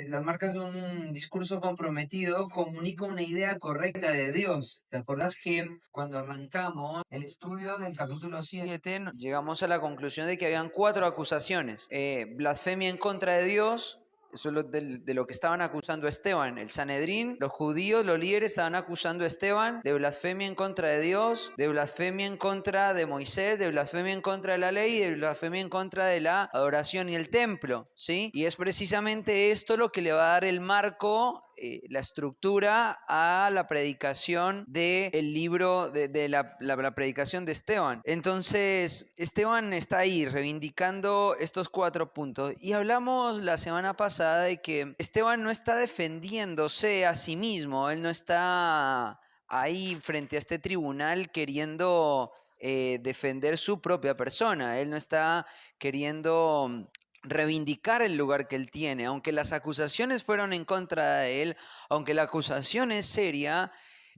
las marcas de un discurso comprometido comunica una idea correcta de Dios. ¿Te acordás que cuando arrancamos el estudio del capítulo 7 llegamos a la conclusión de que habían 4 acusaciones? Blasfemia en contra de Dios. Eso es de lo que estaban acusando a Esteban. El Sanedrín, los judíos, los líderes estaban acusando a Esteban de blasfemia en contra de Dios, de blasfemia en contra de Moisés, de blasfemia en contra de la ley y de blasfemia en contra de la adoración y el templo, ¿sí? Y es precisamente esto lo que le va a dar el marco, la estructura a la predicación del libro, de la predicación de Esteban. Entonces, Esteban está ahí reivindicando estos 4 puntos. Y hablamos la semana pasada de que Esteban no está defendiéndose a sí mismo, él no está ahí frente a este tribunal queriendo defender su propia persona, él no está queriendo reivindicar el lugar que él tiene, aunque las acusaciones fueron en contra de él, aunque la acusación es seria.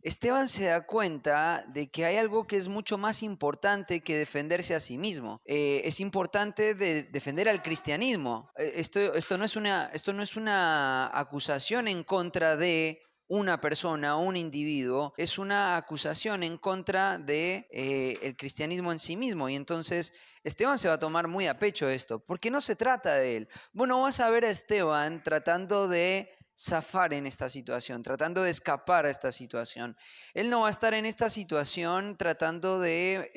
Esteban se da cuenta de que hay algo que es mucho más importante que defenderse a sí mismo. Es importante defender al cristianismo. Esto no es una acusación en contra de una persona o un individuo, es una acusación en contra de el cristianismo en sí mismo. Y entonces Esteban se va a tomar muy a pecho esto, porque no se trata de él. Bueno, vas a ver a Esteban tratando de zafar en esta situación, tratando de escapar a esta situación. Él no va a estar en esta situación tratando de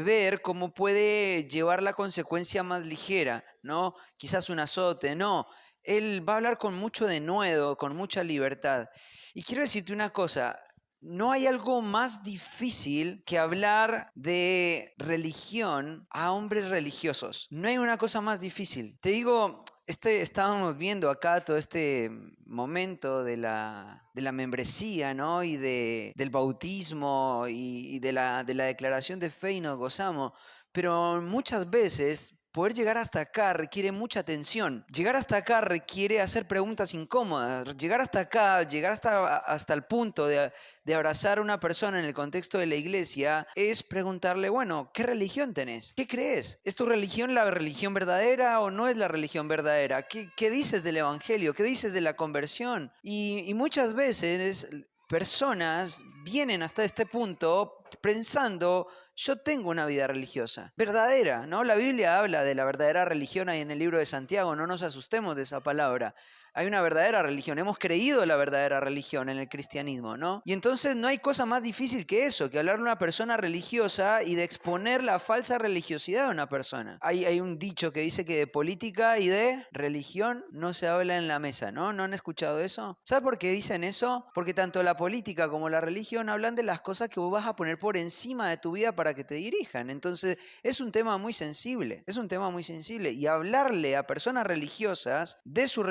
ver cómo puede llevar la consecuencia más ligera, ¿no? Quizás un azote, no. Él va a hablar con mucho denuedo, con mucha libertad. Y quiero decirte una cosa, no hay algo más difícil que hablar de religión a hombres religiosos. No hay una cosa más difícil. Te digo, estábamos viendo acá todo este momento de la membresía, ¿no? Y del bautismo y de la declaración de fe y nos gozamos. Pero muchas veces poder llegar hasta acá requiere mucha atención. Llegar hasta acá requiere hacer preguntas incómodas. Llegar hasta acá, llegar hasta el punto de abrazar a una persona en el contexto de la iglesia es preguntarle, bueno, ¿qué religión tenés? ¿Qué crees? ¿Es tu religión la religión verdadera o no es la religión verdadera? ¿Qué dices del evangelio? ¿Qué dices de la conversión? Y muchas veces personas vienen hasta este punto pensando, yo tengo una vida religiosa, verdadera, ¿no? La Biblia habla de la verdadera religión ahí en el libro de Santiago, no nos asustemos de esa palabra. Hay una verdadera religión, hemos creído la verdadera religión en el cristianismo, ¿no? Y entonces no hay cosa más difícil que eso, que hablarle a una persona religiosa y de exponer la falsa religiosidad de una persona. Hay un dicho que dice que de política y de religión no se habla en la mesa, ¿no? ¿No han escuchado eso? ¿Sabes por qué dicen eso? Porque tanto la política como la religión hablan de las cosas que vos vas a poner por encima de tu vida para que te dirijan. Entonces es un tema muy sensible, es un tema muy sensible. Y hablarle a personas religiosas de su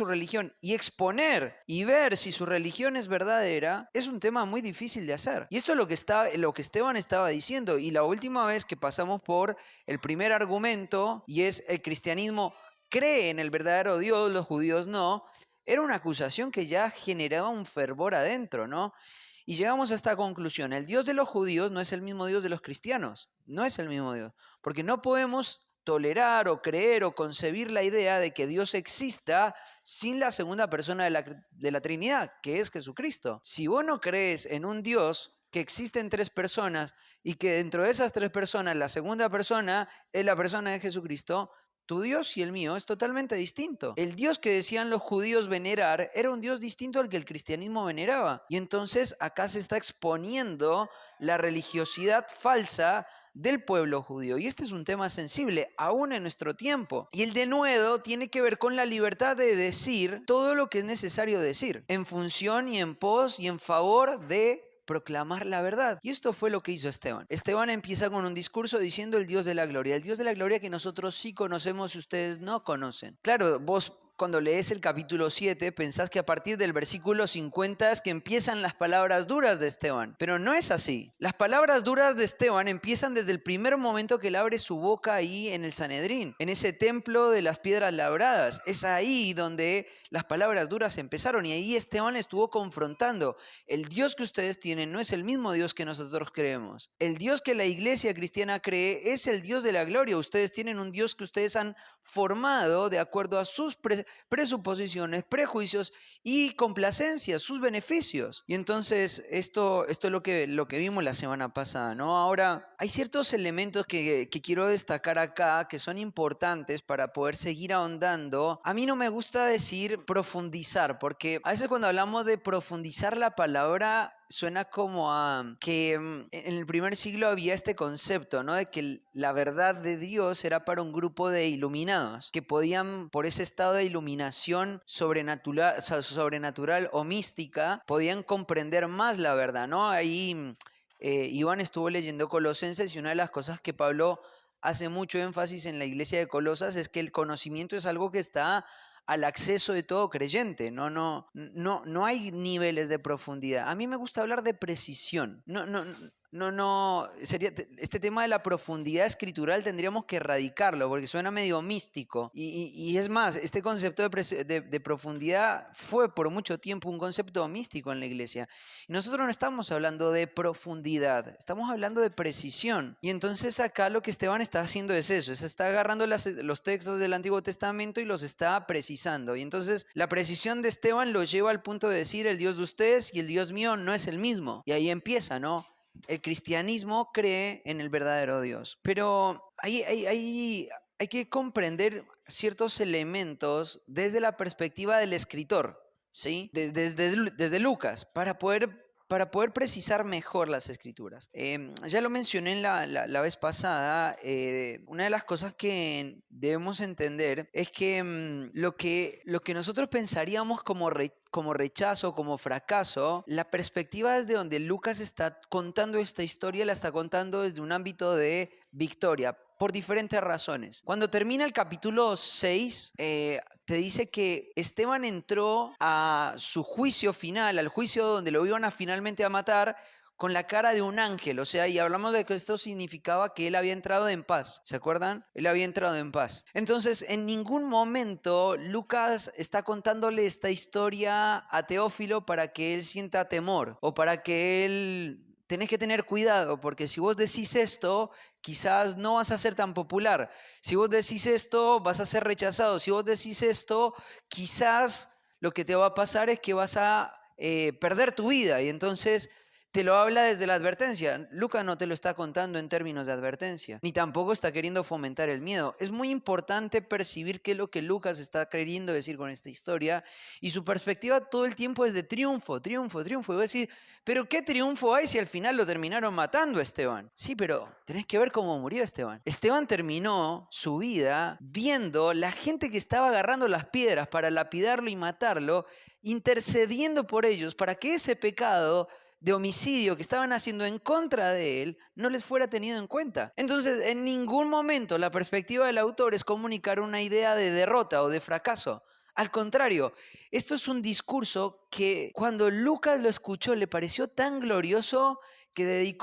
religión y exponer y ver si su religión es verdadera es un tema muy difícil de hacer. Y esto es lo que Esteban estaba diciendo. Y la última vez que pasamos por el primer argumento, y es el cristianismo cree en el verdadero Dios, los judíos no, era una acusación que ya generaba un fervor adentro, ¿no? Y llegamos a esta conclusión, el Dios de los judíos no es el mismo Dios de los cristianos, no es el mismo Dios, porque no podemos tolerar o creer o concebir la idea de que Dios exista sin la segunda persona de la Trinidad, que es Jesucristo. Si vos no crees en un Dios que existen 3 personas y que dentro de esas 3 personas la segunda persona es la persona de Jesucristo, tu Dios y el mío es totalmente distinto. El Dios que decían los judíos venerar era un Dios distinto al que el cristianismo veneraba. Y entonces acá se está exponiendo la religiosidad falsa del pueblo judío. Y este es un tema sensible, aún en nuestro tiempo. Y el denuedo tiene que ver con la libertad de decir todo lo que es necesario decir, en función y en pos y en favor de proclamar la verdad. Y esto fue lo que hizo Esteban. Esteban empieza con un discurso diciendo el Dios de la gloria que nosotros sí conocemos y ustedes no conocen. Claro, vos cuando lees el capítulo 7 pensás que a partir del versículo 50 es que empiezan las palabras duras de Esteban, pero no es así. Las palabras duras de Esteban empiezan desde el primer momento que él abre su boca ahí en el Sanedrín, en ese templo de las piedras labradas. Es ahí donde las palabras duras empezaron y ahí Esteban estuvo confrontando. El Dios que ustedes tienen no es el mismo Dios que nosotros creemos. El Dios que la iglesia cristiana cree es el Dios de la gloria. Ustedes tienen un Dios que ustedes han formado de acuerdo a sus presuposiciones, prejuicios y complacencias, sus beneficios. Y entonces esto es lo que vimos la semana pasada, ¿no? Ahora, hay ciertos elementos que quiero destacar acá que son importantes para poder seguir ahondando. A mí no me gusta decir profundizar, porque a veces cuando hablamos de profundizar la palabra suena como a que en el primer siglo había este concepto, ¿no? De que la verdad de Dios era para un grupo de iluminados, que podían, por ese estado de iluminación sobrenatural o mística, podían comprender más la verdad, ¿no? Ahí Iván estuvo leyendo Colosenses y una de las cosas que Pablo hace mucho énfasis en la iglesia de Colosas es que el conocimiento es algo que está al acceso de todo creyente. No hay niveles de profundidad. A mí me gusta hablar de precisión. Este tema de la profundidad escritural tendríamos que erradicarlo porque suena medio místico. Y es más, este concepto de profundidad fue por mucho tiempo un concepto místico en la iglesia. Y nosotros no estamos hablando de profundidad, estamos hablando de precisión. Y entonces acá lo que Esteban está haciendo es eso, está agarrando los textos del Antiguo Testamento y los está precisando. Y entonces la precisión de Esteban lo lleva al punto de decir: el Dios de ustedes y el Dios mío no es el mismo. Y ahí empieza, ¿no? El cristianismo cree en el verdadero Dios. Pero hay que comprender ciertos elementos desde la perspectiva del escritor, ¿sí? Desde Lucas, para poder precisar mejor las escrituras. Ya lo mencioné la vez pasada, una de las cosas que debemos entender es que lo que nosotros pensaríamos como rechazo, como fracaso, la perspectiva desde donde Lucas está contando esta historia la está contando desde un ámbito de victoria, por diferentes razones. Cuando termina el capítulo 6, te dice que Esteban entró a su juicio final, al juicio donde lo iban a finalmente a matar, con la cara de un ángel. O sea, y hablamos de que esto significaba que él había entrado en paz. ¿Se acuerdan? Él había entrado en paz. Entonces, en ningún momento Lucas está contándole esta historia a Teófilo para que él sienta temor o para que él... Tenés que tener cuidado, porque si vos decís esto, quizás no vas a ser tan popular. Si vos decís esto, vas a ser rechazado. Si vos decís esto, quizás lo que te va a pasar es que vas a perder tu vida. Y entonces te lo habla desde la advertencia. Lucas no te lo está contando en términos de advertencia, ni tampoco está queriendo fomentar el miedo. Es muy importante percibir qué es lo que Lucas está queriendo decir con esta historia, y su perspectiva todo el tiempo es de triunfo, triunfo, triunfo. Y voy a decir, ¿pero qué triunfo hay si al final lo terminaron matando a Esteban? Sí, pero tenés que ver cómo murió Esteban. Esteban terminó su vida viendo la gente que estaba agarrando las piedras para lapidarlo y matarlo, intercediendo por ellos para que ese pecado de homicidio que estaban haciendo en contra de él no les fuera tenido en cuenta. Entonces, en ningún momento la perspectiva del autor es comunicar una idea de derrota o de fracaso. Al contrario, esto es un discurso que cuando Lucas lo escuchó le pareció tan glorioso que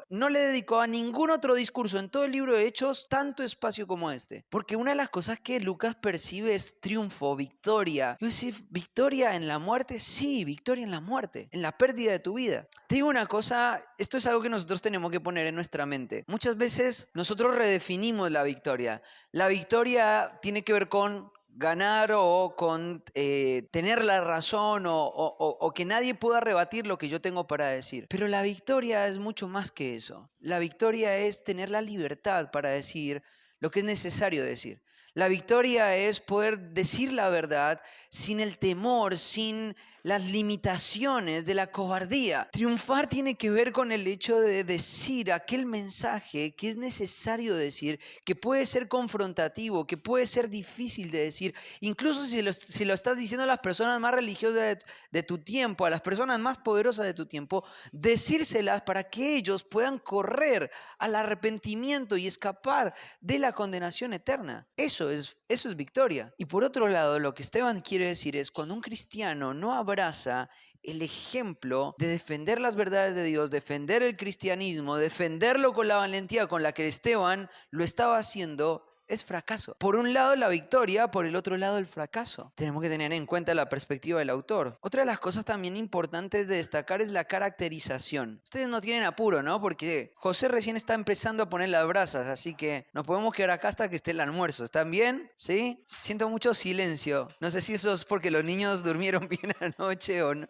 no le dedicó a ningún otro discurso en todo el libro de Hechos tanto espacio como este. Porque una de las cosas que Lucas percibe es triunfo, victoria. Yo decía, ¿victoria en la muerte? Sí, victoria en la muerte, en la pérdida de tu vida. Te digo una cosa, esto es algo que nosotros tenemos que poner en nuestra mente. Muchas veces nosotros redefinimos la victoria. La victoria tiene que ver con ganar o con tener la razón o que nadie pueda rebatir lo que yo tengo para decir. Pero la victoria es mucho más que eso. La victoria es tener la libertad para decir lo que es necesario decir. La victoria es poder decir la verdad sin el temor, sin las limitaciones de la cobardía. Triunfar tiene que ver con el hecho de decir aquel mensaje que es necesario decir, que puede ser confrontativo, que puede ser difícil de decir, incluso si lo estás diciendo a las personas más religiosas de tu tiempo, a las personas más poderosas de tu tiempo, decírselas para que ellos puedan correr al arrepentimiento y escapar de la condenación eterna. Eso es victoria. Y por otro lado, lo que Esteban quiere decir es, cuando un cristiano no abraza el ejemplo de defender las verdades de Dios, defender el cristianismo, defenderlo con la valentía con la que Esteban lo estaba haciendo, es fracaso. Por un lado la victoria, por el otro lado el fracaso. Tenemos que tener en cuenta la perspectiva del autor. Otra de las cosas también importantes de destacar es la caracterización. Ustedes no tienen apuro, ¿no? Porque José recién está empezando a poner las brasas, así que nos podemos quedar acá hasta que esté el almuerzo. ¿Están bien? ¿Sí? Siento mucho silencio. No sé si eso es porque los niños durmieron bien anoche o no.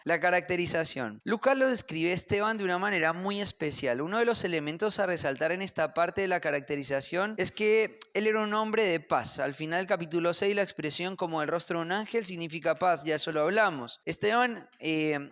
La caracterización. Lucas lo describe a Esteban de una manera muy especial. Uno de los elementos a resaltar en esta parte de la caracterización es que él era un hombre de paz. Al final del capítulo 6, la expresión como el rostro de un ángel significa paz, ya eso lo hablamos. Esteban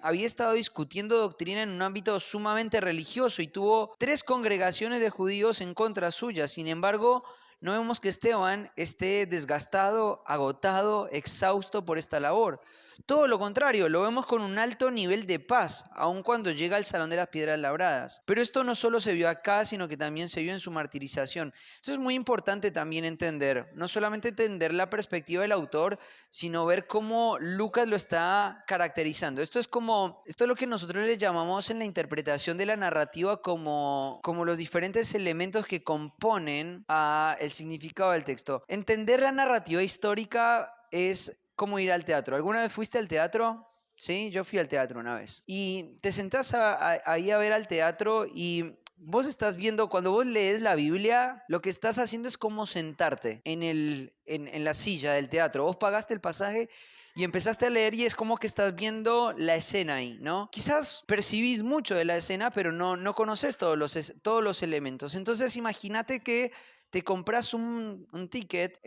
había estado discutiendo doctrina en un ámbito sumamente religioso y tuvo 3 congregaciones de judíos en contra suya. Sin embargo, no vemos que Esteban esté desgastado, agotado, exhausto por esta labor. Todo lo contrario, lo vemos con un alto nivel de paz, aun cuando llega al Salón de las Piedras Labradas. Pero esto no solo se vio acá, sino que también se vio en su martirización. Esto es muy importante también entender, no solamente entender la perspectiva del autor, sino ver cómo Lucas lo está caracterizando. Esto es lo que nosotros le llamamos en la interpretación de la narrativa como los diferentes elementos que componen el significado del texto. Entender la narrativa histórica es como ir al teatro. ¿Alguna vez fuiste al teatro? Sí, yo fui al teatro una vez. Y te sentás ahí a ver al teatro y vos estás viendo, cuando vos lees la Biblia, lo que estás haciendo es como sentarte en la silla del teatro. Vos pagaste el pasaje y empezaste a leer y es como que estás viendo la escena ahí, ¿no? Quizás percibís mucho de la escena, pero no conoces todos los elementos. Entonces imagínate que te compras un ticket,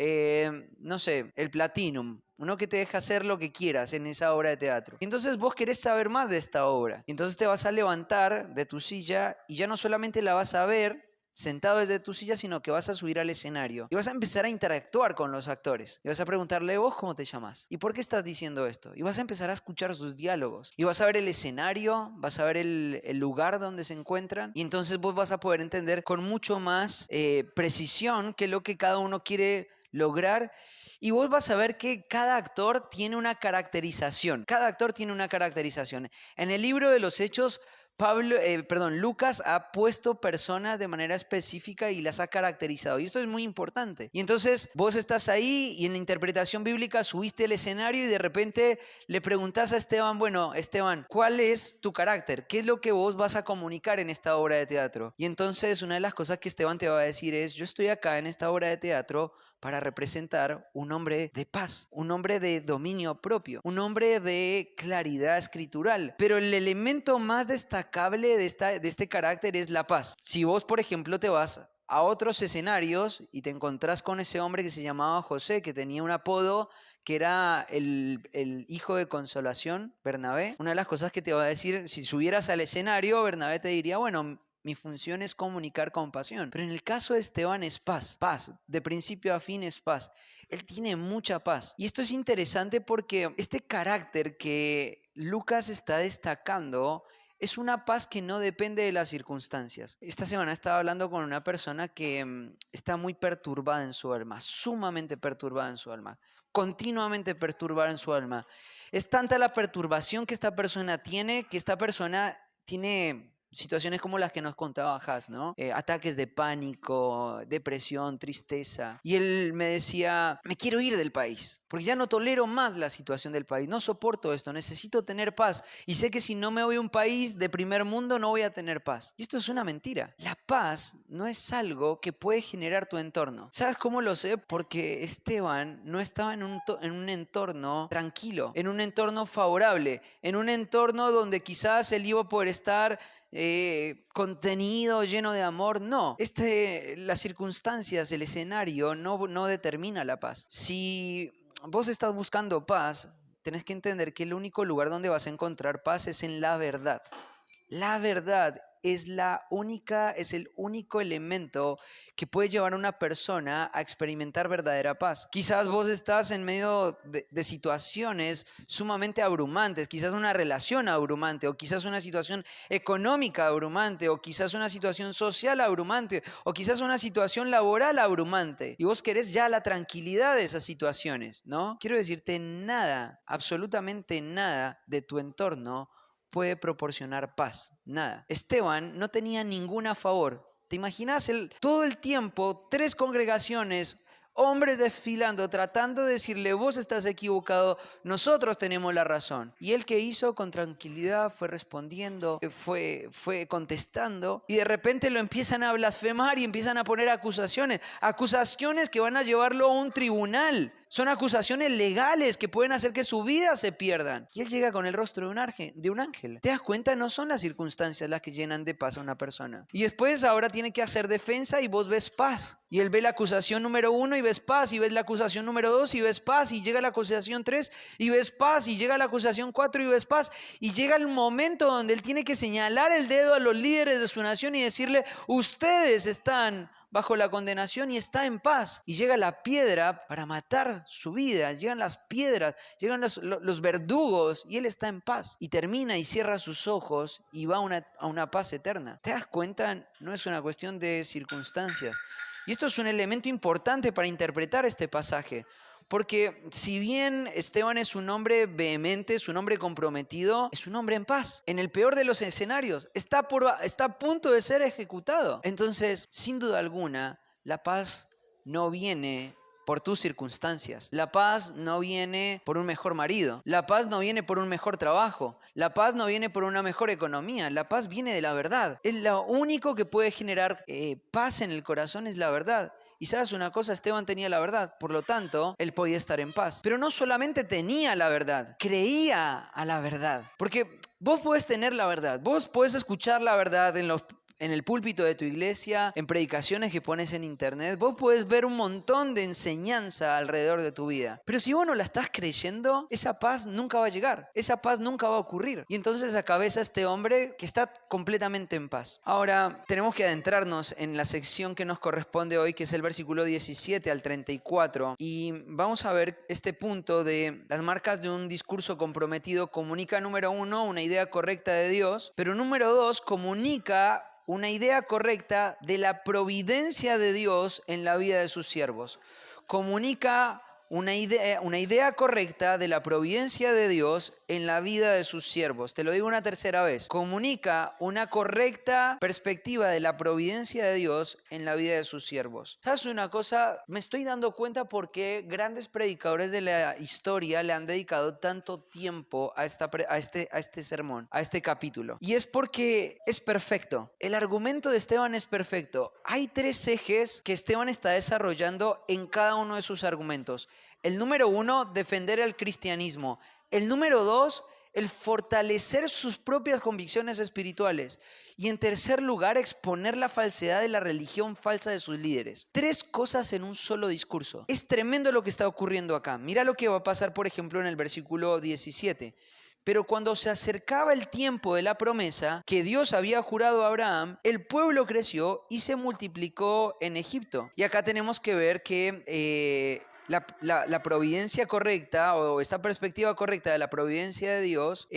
no sé, el Platinum, uno que te deja hacer lo que quieras en esa obra de teatro. Y entonces vos querés saber más de esta obra. Y entonces te vas a levantar de tu silla y ya no solamente la vas a ver sentado desde tu silla, sino que vas a subir al escenario y vas a empezar a interactuar con los actores. Y vas a preguntarle, ¿vos cómo te llamas? ¿Y por qué estás diciendo esto? Y vas a empezar a escuchar sus diálogos. Y vas a ver el escenario, vas a ver el lugar donde se encuentran. Y entonces vos vas a poder entender con mucho más precisión qué es lo que cada uno quiere lograr. Y vos vas a ver que cada actor tiene una caracterización. Cada actor tiene una caracterización. En el libro de los Hechos, Lucas ha puesto personas de manera específica y las ha caracterizado. Y esto es muy importante. Y entonces vos estás ahí y en la interpretación bíblica subiste el escenario y de repente le preguntás a Esteban, bueno, Esteban, ¿cuál es tu carácter? ¿Qué es lo que vos vas a comunicar en esta obra de teatro? Y entonces una de las cosas que Esteban te va a decir es, yo estoy acá en esta obra de teatro para representar un hombre de paz, un hombre de dominio propio, un hombre de claridad escritural. Pero el elemento más destacable de este carácter es la paz. Si vos, por ejemplo, te vas a otros escenarios y te encontrás con ese hombre que se llamaba José, que tenía un apodo que era el hijo de consolación, Bernabé. Una de las cosas que te va a decir, si subieras al escenario, Bernabé te diría, bueno, mi función es comunicar compasión. Pero en el caso de Esteban es paz, paz, de principio a fin es paz. Él tiene mucha paz. Y esto es interesante porque este carácter que Lucas está destacando es una paz que no depende de las circunstancias. Esta semana estaba hablando con una persona que está muy perturbada en su alma, sumamente perturbada en su alma, continuamente perturbada en su alma. Es tanta la perturbación que esta persona tiene, que esta persona tiene situaciones como las que nos contaba Has, ¿no? Ataques de pánico, depresión, tristeza. Y él me decía, me quiero ir del país, porque ya no tolero más la situación del país, no soporto esto, necesito tener paz. Y sé que si no me voy a un país de primer mundo, no voy a tener paz. Y esto es una mentira. La paz no es algo que puede generar tu entorno. ¿Sabes cómo lo sé? Porque Esteban no estaba en un entorno tranquilo, en un entorno favorable, en un entorno donde quizás él iba a poder estar contenido, lleno de amor. No, las circunstancias, el escenario no determina la paz. Si vos estás buscando paz, tenés que entender que el único lugar donde vas a encontrar paz es en la verdad. La verdad es el único elemento que puede llevar a una persona a experimentar verdadera paz. Quizás vos estás en medio de situaciones sumamente abrumantes, quizás una relación abrumante, o quizás una situación económica abrumante, o quizás una situación social abrumante, o quizás una situación laboral abrumante, y vos querés ya la tranquilidad de esas situaciones, ¿no? Quiero decirte, nada, absolutamente nada de tu entorno puede proporcionar paz, nada. Esteban no tenía ninguna a favor, ¿Te imaginas todo el tiempo, 3 congregaciones, hombres desfilando, tratando de decirle, vos estás equivocado, nosotros tenemos la razón? Y él, que hizo con tranquilidad, fue respondiendo, fue contestando, y de repente lo empiezan a blasfemar y empiezan a poner acusaciones que van a llevarlo a un tribunal. Son acusaciones legales que pueden hacer que su vida se pierdan. Y él llega con el rostro de un ángel. ¿Te das cuenta? No son las circunstancias las que llenan de paz a una persona. Y después ahora tiene que hacer defensa y vos ves paz. Y él ve la acusación número 1 y ves paz. Y ves la acusación número 2 y ves paz. Y llega la acusación 3 y ves paz. Y llega la acusación 4 y ves paz. Y llega el momento donde él tiene que señalar el dedo a los líderes de su nación y decirle, ustedes están bajo la condenación y está en paz. Y llega la piedra para matar su vida. Llegan las piedras, llegan los verdugos y él está en paz. Y termina y cierra sus ojos y va a una paz eterna. ¿Te das cuenta? No es una cuestión de circunstancias. Y esto es un elemento importante para interpretar este pasaje. Porque si bien Esteban es un hombre vehemente, es un hombre comprometido, es un hombre en paz. En el peor de los escenarios, está a punto de ser ejecutado. Entonces, sin duda alguna, la paz no viene por tus circunstancias. La paz no viene por un mejor marido. La paz no viene por un mejor trabajo. La paz no viene por una mejor economía. La paz viene de la verdad. Es lo único que puede generar paz en el corazón, es la verdad. Y sabes una cosa, Esteban tenía la verdad, por lo tanto, él podía estar en paz. Pero no solamente tenía la verdad, creía a la verdad. Porque vos podés tener la verdad, vos podés escuchar la verdad en el púlpito de tu iglesia, en predicaciones que pones en internet, vos podés ver un montón de enseñanza alrededor de tu vida. Pero si vos no la estás creyendo, esa paz nunca va a llegar, esa paz nunca va a ocurrir. Y entonces acabeza este hombre que está completamente en paz. Ahora, tenemos que adentrarnos en la sección que nos corresponde hoy, que es el versículo 17 al 34. Y vamos a ver este punto de las marcas de un discurso comprometido. Comunica, número 1, una idea correcta de Dios, pero número 2, comunica una idea correcta de la providencia de Dios en la vida de sus siervos. Comunica una idea correcta de la providencia de Dios en la vida de sus siervos. Te lo digo una tercera vez. Comunica una correcta perspectiva de la providencia de Dios en la vida de sus siervos. ¿Sabes una cosa? Me estoy dando cuenta por qué grandes predicadores de la historia le han dedicado tanto tiempo a este sermón, a este capítulo. Y es porque es perfecto. El argumento de Esteban es perfecto. Hay 3 ejes que Esteban está desarrollando en cada uno de sus argumentos. El número 1, defender el cristianismo. El número 2, el fortalecer sus propias convicciones espirituales. Y en tercer lugar, exponer la falsedad de la religión falsa de sus líderes. 3 cosas en un solo discurso. Es tremendo lo que está ocurriendo acá. Mira lo que va a pasar, por ejemplo, en el versículo 17. Pero cuando se acercaba el tiempo de la promesa que Dios había jurado a Abraham, el pueblo creció y se multiplicó en Egipto. Y acá tenemos que ver que la providencia correcta, o esta perspectiva correcta de la providencia de Dios,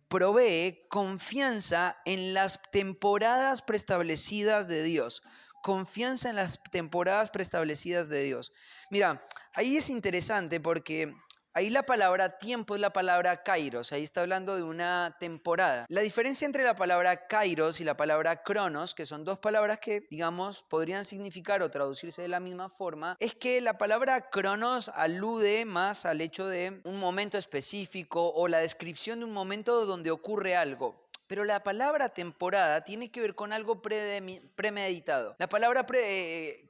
provee confianza en las temporadas preestablecidas de Dios. Confianza en las temporadas preestablecidas de Dios. Mira, ahí es interesante porque ahí la palabra tiempo es la palabra kairos, ahí está hablando de una temporada. La diferencia entre la palabra kairos y la palabra cronos, que son 2 palabras que, digamos, podrían significar o traducirse de la misma forma, es que la palabra cronos alude más al hecho de un momento específico o la descripción de un momento donde ocurre algo. Pero la palabra temporada tiene que ver con algo premeditado. La palabra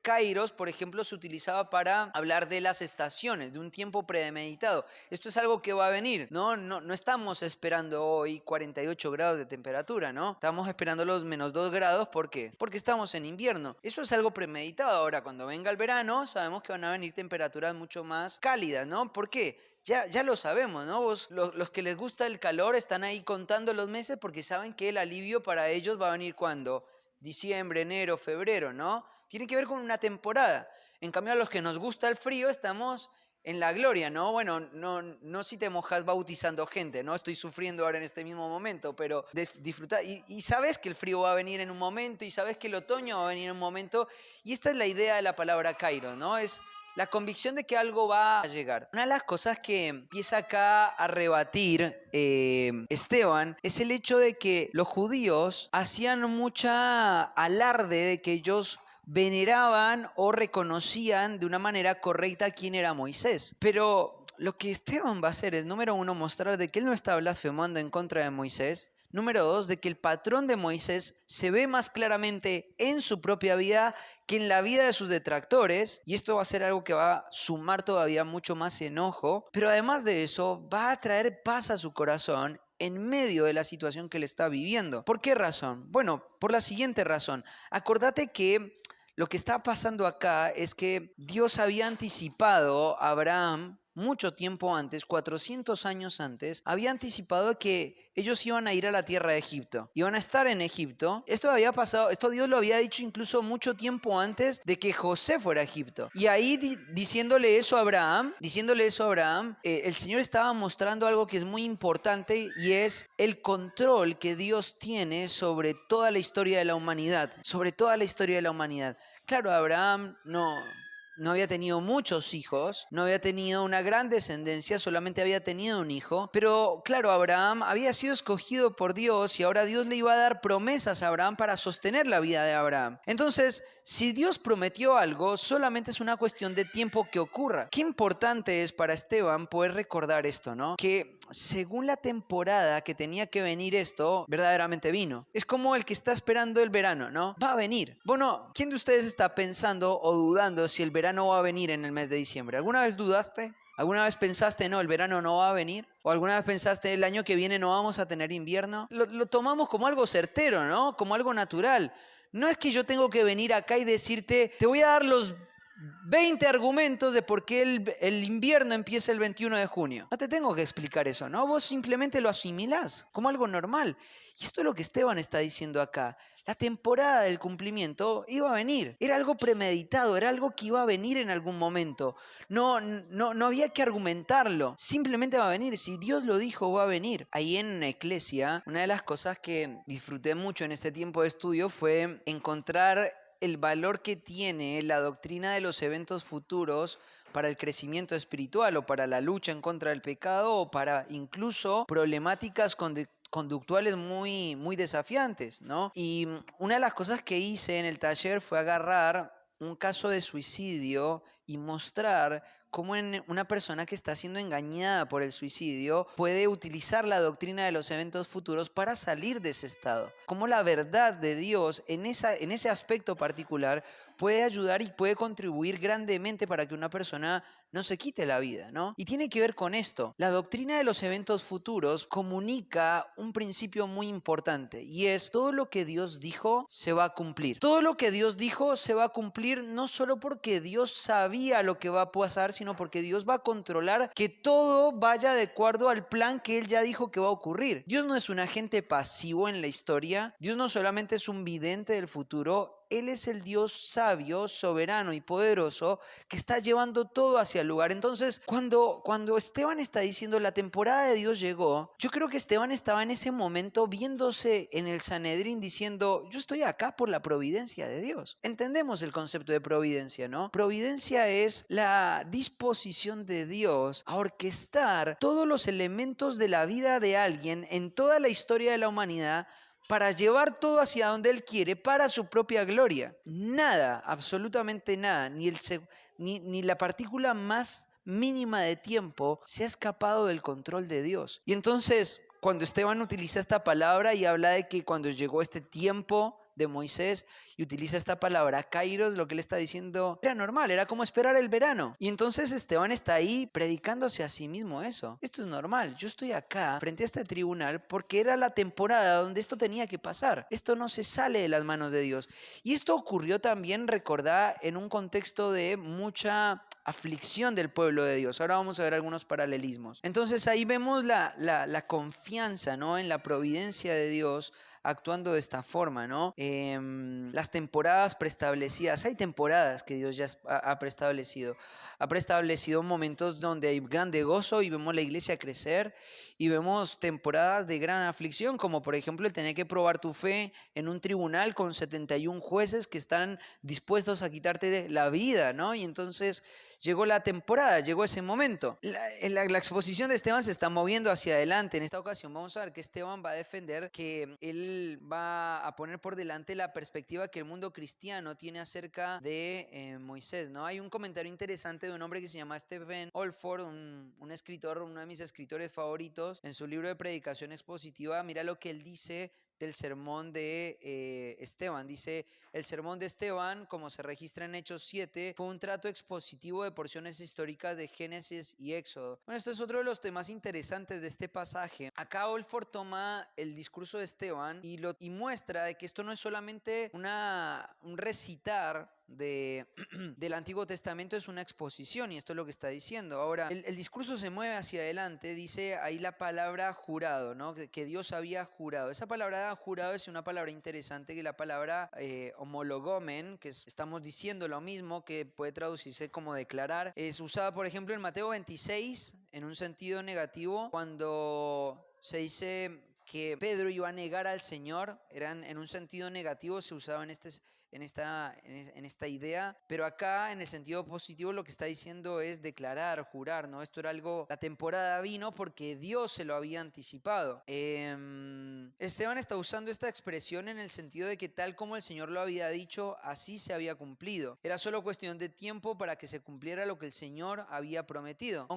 kairos, por ejemplo, se utilizaba para hablar de las estaciones, de un tiempo premeditado. Esto es algo que va a venir, ¿no? No estamos esperando hoy 48 grados de temperatura, ¿no? Estamos esperando los -2 grados, ¿por qué? Porque estamos en invierno. Eso es algo premeditado. Ahora, cuando venga el verano, sabemos que van a venir temperaturas mucho más cálidas, ¿no? ¿Por qué? Ya lo sabemos, ¿no? Los que les gusta el calor están ahí contando los meses porque saben que el alivio para ellos va a venir ¿cuándo? Diciembre, enero, febrero, ¿no? Tiene que ver con una temporada. En cambio, a los que nos gusta el frío estamos en la gloria, ¿no? Bueno, no si te mojas bautizando gente, ¿no? Estoy sufriendo ahora en este mismo momento, pero disfrutar. Y sabes que el frío va a venir en un momento y sabes que el otoño va a venir en un momento. Y esta es la idea de la palabra kairos, ¿no? Es La convicción de que algo va a llegar. Una de las cosas que empieza acá a rebatir Esteban es el hecho de que los judíos hacían mucha alarde de que ellos veneraban o reconocían de una manera correcta quién era Moisés. Pero lo que Esteban va a hacer es, número uno, mostrar de que él no está blasfemando en contra de Moisés. Número dos, de que el patrón de Moisés se ve más claramente en su propia vida que en la vida de sus detractores, y esto va a ser algo que va a sumar todavía mucho más enojo, pero además de eso va a traer paz a su corazón en medio de la situación que él está viviendo. ¿Por qué razón? Bueno, por la siguiente razón. Acordate que lo que está pasando acá es que Dios había anticipado a Abraham mucho tiempo antes, 400 años antes, había anticipado que ellos iban a ir a la tierra de Egipto, iban a estar en Egipto. Esto había pasado, esto Dios lo había dicho incluso mucho tiempo antes de que José fuera a Egipto. Y ahí diciéndole eso a Abraham, el Señor estaba mostrando algo que es muy importante y es el control que Dios tiene sobre toda la historia de la humanidad, sobre toda la historia de la humanidad. Claro, Abraham no había tenido muchos hijos, no había tenido una gran descendencia, solamente había tenido un hijo. Pero claro, Abraham había sido escogido por Dios y ahora Dios le iba a dar promesas a Abraham para sostener la vida de Abraham. Entonces, si Dios prometió algo, solamente es una cuestión de tiempo que ocurra. Qué importante es para Esteban poder recordar esto, ¿no? Que según la temporada que tenía que venir esto, verdaderamente vino. Es como el que está esperando el verano, ¿no? Va a venir. Bueno, ¿quién de ustedes está pensando o dudando si el verano va a venir en el mes de diciembre? ¿Alguna vez dudaste? ¿Alguna vez pensaste, no, el verano no va a venir? ¿O alguna vez pensaste, el año que viene no vamos a tener invierno? Lo tomamos como algo certero, ¿no? Como algo natural. No es que yo tengo que venir acá y decirte, te voy a dar los 20 argumentos de por qué el invierno empieza el 21 de junio. No te tengo que explicar eso, ¿no? Vos simplemente lo asimilás como algo normal. Y esto es lo que Esteban está diciendo acá. La temporada del cumplimiento iba a venir. Era algo premeditado, era algo que iba a venir en algún momento. No había que argumentarlo. Simplemente va a venir. Si Dios lo dijo, va a venir. Ahí en Eclesia, una de las cosas que disfruté mucho en este tiempo de estudio fue encontrar el valor que tiene la doctrina de los eventos futuros para el crecimiento espiritual o para la lucha en contra del pecado o para incluso problemáticas conductuales muy desafiantes, ¿no? Y una de las cosas que hice en el taller fue agarrar un caso de suicidio y mostrar cómo una persona que está siendo engañada por el suicidio puede utilizar la doctrina de los eventos futuros para salir de ese estado. Cómo la verdad de Dios en ese aspecto particular puede ayudar y puede contribuir grandemente para que una persona no se quite la vida, ¿no? Y tiene que ver con esto. La doctrina de los eventos futuros comunica un principio muy importante y es todo lo que Dios dijo se va a cumplir. Todo lo que Dios dijo se va a cumplir no solo porque Dios sabía lo que va a pasar, sino porque Dios va a controlar que todo vaya de acuerdo al plan que Él ya dijo que va a ocurrir. Dios no es un agente pasivo en la historia. Dios no solamente es un vidente del futuro. Él es el Dios sabio, soberano y poderoso que está llevando todo hacia el lugar. Entonces, cuando Esteban está diciendo la temporada de Dios llegó, yo creo que Esteban estaba en ese momento viéndose en el Sanedrín diciendo, yo estoy acá por la providencia de Dios. Entendemos el concepto de providencia, ¿no? Providencia es la disposición de Dios a orquestar todos los elementos de la vida de alguien en toda la historia de la humanidad para llevar todo hacia donde Él quiere, para su propia gloria. Nada, absolutamente nada, ni la partícula más mínima de tiempo se ha escapado del control de Dios. Y entonces, cuando Esteban utiliza esta palabra y habla de que cuando llegó este tiempo de Moisés y utiliza esta palabra kairos, lo que le está diciendo era normal, era como esperar el verano. Y entonces Esteban está ahí predicándose a sí mismo eso. Esto es normal, yo estoy acá frente a este tribunal porque era la temporada donde esto tenía que pasar. Esto no se sale de las manos de Dios. Y esto ocurrió también, recordá, en un contexto de mucha aflicción del pueblo de Dios. Ahora vamos a ver algunos paralelismos. Entonces ahí vemos la confianza, ¿no?, en la providencia de Dios actuando de esta forma, ¿no? Las temporadas preestablecidas. Hay temporadas que Dios ya ha preestablecido. Ha preestablecido momentos donde hay grande gozo y vemos la iglesia crecer, y vemos temporadas de gran aflicción, como por ejemplo el tener que probar tu fe en un tribunal con 71 jueces que están dispuestos a quitarte la vida, ¿no? Y entonces llegó la temporada, llegó ese momento. La exposición de Esteban se está moviendo hacia adelante. En esta ocasión vamos a ver que Esteban va a defender que él va a poner por delante la perspectiva que el mundo cristiano tiene acerca de Moisés, ¿no? Hay un comentario interesante de un hombre que se llama Stephen Olford, un escritor, uno de mis escritores favoritos, en su libro de predicación expositiva. Mira lo que él dice del sermón de Esteban. Dice: el sermón de Esteban, como se registra en Hechos 7, fue un trato expositivo de porciones históricas de Génesis y Éxodo. Bueno, esto es otro de los temas interesantes de este pasaje. Acá Olford toma el discurso de Esteban y muestra de que esto no es solamente un recitar del Antiguo Testamento, es una exposición, y esto es lo que está diciendo. Ahora, el discurso se mueve hacia adelante, dice ahí la palabra jurado, ¿no? Que Dios había jurado. Esa palabra jurado es una palabra interesante, que la palabra homologomen, que estamos diciendo lo mismo, que puede traducirse como declarar, es usada, por ejemplo, en Mateo 26, en un sentido negativo, cuando se dice que Pedro iba a negar al Señor. En un sentido negativo, se usaba en esta idea, pero acá en el sentido positivo lo que está diciendo es declarar, jurar, ¿no? Esto era algo, la temporada vino porque Dios se lo había anticipado. Esteban está usando esta expresión en el sentido de que tal como el Señor lo había dicho, así se había cumplido. Era solo cuestión de tiempo para que se cumpliera lo que el Señor había prometido.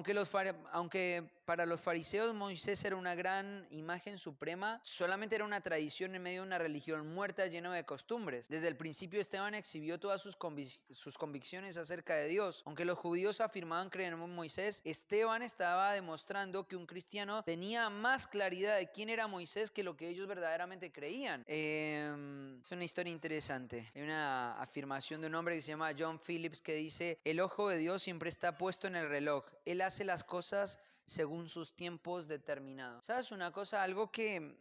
Aunque para los fariseos Moisés era una gran imagen suprema, solamente era una tradición en medio de una religión muerta, llena de costumbres. Desde el principio Esteban exhibió todas sus convicciones acerca de Dios. Aunque los judíos afirmaban creer en Moisés, Esteban estaba demostrando que un cristiano tenía más claridad de quién era Moisés que lo que ellos verdaderamente creían. Es una historia interesante. Hay una afirmación de un hombre que se llama John Phillips que dice: el ojo de Dios siempre está puesto en el reloj. Él hace las cosas según sus tiempos determinados. ¿Sabes una cosa? Algo que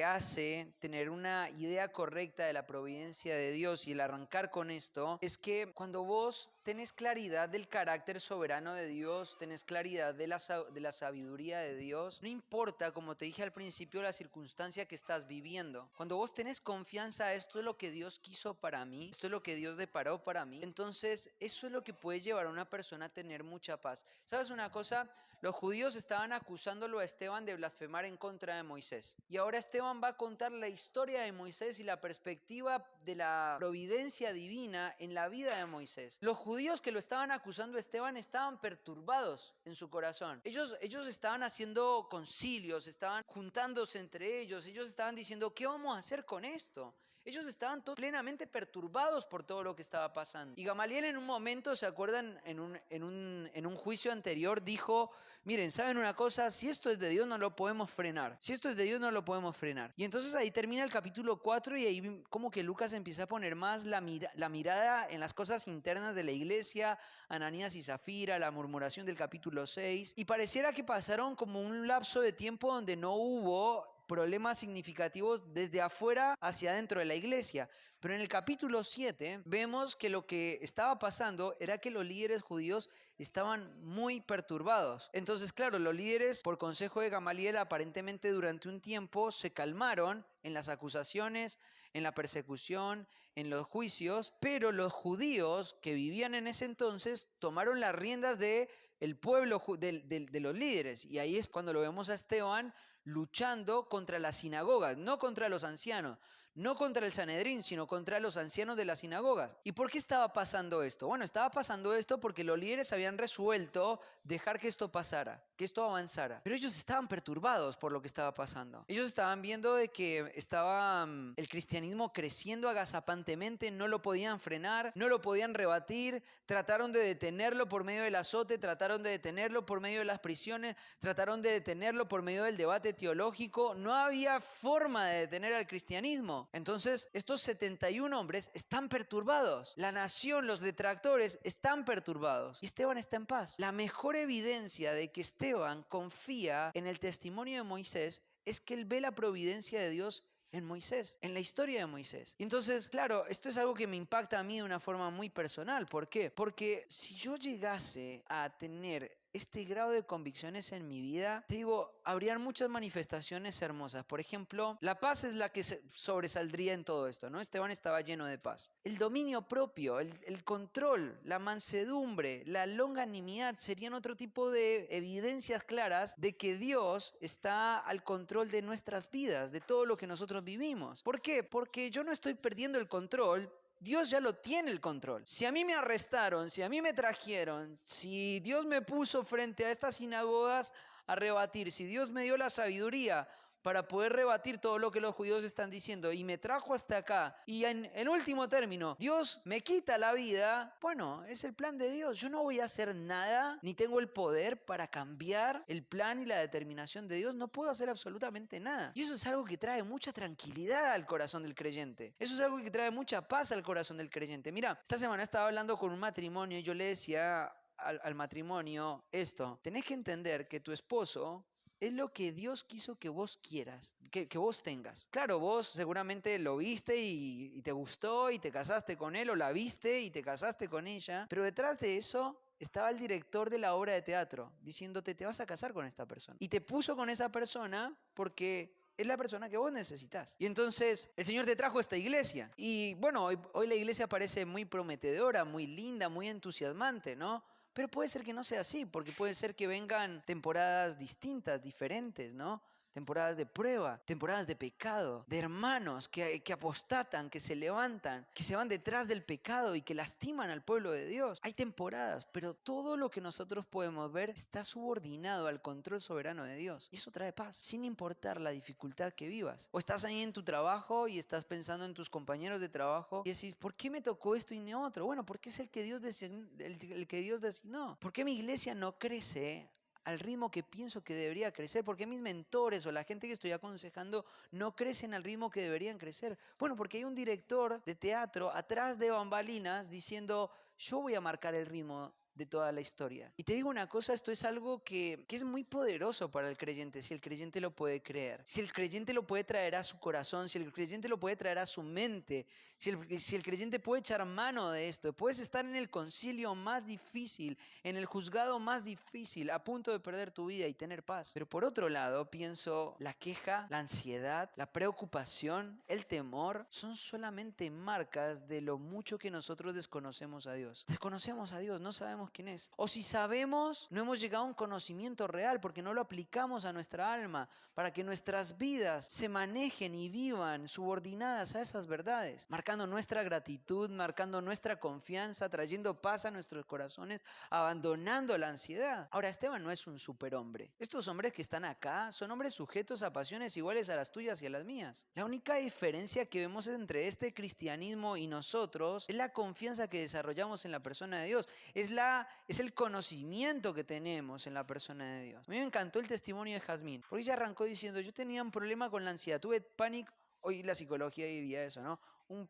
hace tener una idea correcta de la providencia de Dios, y el arrancar con esto, es que cuando vos tenés claridad del carácter soberano de Dios, tenés claridad de la sabiduría de Dios, no importa, como te dije al principio, la circunstancia que estás viviendo. Cuando vos tenés confianza, esto es lo que Dios quiso para mí, esto es lo que Dios deparó para mí, entonces eso es lo que puede llevar a una persona a tener mucha paz. ¿Sabes una cosa? Los judíos estaban acusándolo a Esteban de blasfemar en contra de Moisés. Y ahora Esteban va a contar la historia de Moisés y la perspectiva de la providencia divina en la vida de Moisés. Los judíos que lo estaban acusando a Esteban estaban perturbados en su corazón. Ellos estaban haciendo concilios, estaban juntándose entre ellos estaban diciendo: ¿qué vamos a hacer con esto? Ellos estaban plenamente perturbados por todo lo que estaba pasando. Y Gamaliel en un momento, ¿se acuerdan? En un juicio anterior dijo: miren, ¿saben una cosa? Si esto es de Dios no lo podemos frenar. Si esto es de Dios no lo podemos frenar. Y entonces ahí termina el capítulo 4 y ahí como que Lucas empieza a poner más la mirada en las cosas internas de la iglesia, Ananías y Zafira, la murmuración del capítulo 6. Y pareciera que pasaron como un lapso de tiempo donde no hubo problemas significativos desde afuera hacia adentro de la iglesia. Pero en el capítulo 7 vemos que lo que estaba pasando era que los líderes judíos estaban muy perturbados. Entonces, claro, los líderes, por consejo de Gamaliel, aparentemente durante un tiempo se calmaron en las acusaciones, en la persecución, en los juicios, pero los judíos que vivían en ese entonces tomaron las riendas de el pueblo de los líderes. Y ahí es cuando lo vemos a Esteban luchando contra las sinagogas, no contra los ancianos, no contra el Sanedrín, sino contra los ancianos de las sinagogas. ¿Y por qué estaba pasando esto? Bueno, estaba pasando esto porque los líderes habían resuelto dejar que esto pasara, que esto avanzara. Pero ellos estaban perturbados por lo que estaba pasando. Ellos estaban viendo de que estaba el cristianismo creciendo agazapantemente, no lo podían frenar, no lo podían rebatir, trataron de detenerlo por medio del azote, trataron de detenerlo por medio de las prisiones, trataron de detenerlo por medio del debate teológico. No había forma de detener al cristianismo. Entonces, estos 71 hombres están perturbados. La nación, los detractores, están perturbados. Y Esteban está en paz. La mejor evidencia de que Esteban confía en el testimonio de Moisés es que él ve la providencia de Dios en Moisés, en la historia de Moisés. Y entonces, claro, esto es algo que me impacta a mí de una forma muy personal. ¿Por qué? Porque si yo llegase a tener este grado de convicciones en mi vida, te digo, habrían muchas manifestaciones hermosas. Por ejemplo, la paz es la que sobresaldría en todo esto, ¿no? Esteban estaba lleno de paz. El dominio propio, el control, la mansedumbre, la longanimidad serían otro tipo de evidencias claras de que Dios está al control de nuestras vidas, de todo lo que nosotros vivimos. ¿Por qué? Porque yo no estoy perdiendo el control. Dios ya lo tiene el control. Si a mí me arrestaron, si a mí me trajeron, si Dios me puso frente a estas sinagogas a rebatir, si Dios me dio la sabiduría para poder rebatir todo lo que los judíos están diciendo y me trajo hasta acá, y en último término, Dios me quita la vida, bueno, es el plan de Dios. Yo no voy a hacer nada, ni tengo el poder para cambiar el plan y la determinación de Dios. No puedo hacer absolutamente nada. Y eso es algo que trae mucha tranquilidad al corazón del creyente. Eso es algo que trae mucha paz al corazón del creyente. Mira, esta semana estaba hablando con un matrimonio y yo le decía al matrimonio esto: tenés que entender que tu esposo es lo que Dios quiso que vos quieras, que vos tengas. Claro, vos seguramente lo viste y te gustó y te casaste con él, o la viste y te casaste con ella, pero detrás de eso estaba el director de la obra de teatro diciéndote: te vas a casar con esta persona. Y te puso con esa persona porque es la persona que vos necesitas. Y entonces el Señor te trajo a esta iglesia. Y bueno, hoy la iglesia parece muy prometedora, muy linda, muy entusiasmante, ¿no? Pero puede ser que no sea así, porque puede ser que vengan temporadas distintas, diferentes, ¿no? Temporadas de prueba, temporadas de pecado, de hermanos que apostatan, que se levantan, que se van detrás del pecado y que lastiman al pueblo de Dios. Hay temporadas, pero todo lo que nosotros podemos ver está subordinado al control soberano de Dios. Y eso trae paz, sin importar la dificultad que vivas. O estás ahí en tu trabajo y estás pensando en tus compañeros de trabajo y decís: ¿por qué me tocó esto y no otro? Bueno, porque es el que Dios designó. ¿Por qué mi iglesia no crece al ritmo que pienso que debería crecer? ¿Por qué mis mentores o la gente que estoy aconsejando no crecen al ritmo que deberían crecer? Bueno, porque hay un director de teatro atrás de bambalinas diciendo: yo voy a marcar el ritmo de toda la historia. Y te digo una cosa, esto es algo que es muy poderoso para el creyente, si el creyente lo puede creer, si el creyente lo puede traer a su corazón, si el creyente lo puede traer a su mente, si el creyente puede echar mano de esto. Puedes estar en el concilio más difícil, en el juzgado más difícil, a punto de perder tu vida y tener paz. Pero por otro lado, pienso, la queja, la ansiedad, la preocupación, el temor, son solamente marcas de lo mucho que nosotros desconocemos a Dios. Desconocemos a Dios, no sabemos quién es. O si sabemos, no hemos llegado a un conocimiento real porque no lo aplicamos a nuestra alma para que nuestras vidas se manejen y vivan subordinadas a esas verdades, marcando nuestra gratitud, marcando nuestra confianza, trayendo paz a nuestros corazones, abandonando la ansiedad. Ahora, Esteban no es un superhombre. Estos hombres que están acá son hombres sujetos a pasiones iguales a las tuyas y a las mías. La única diferencia que vemos entre este cristianismo y nosotros es la confianza que desarrollamos en la persona de Dios. Es el conocimiento que tenemos en la persona de Dios. A mí me encantó el testimonio de Jazmín, porque ella arrancó diciendo: yo tenía un problema con la ansiedad, tuve pánico. Hoy la psicología diría eso, ¿no? Un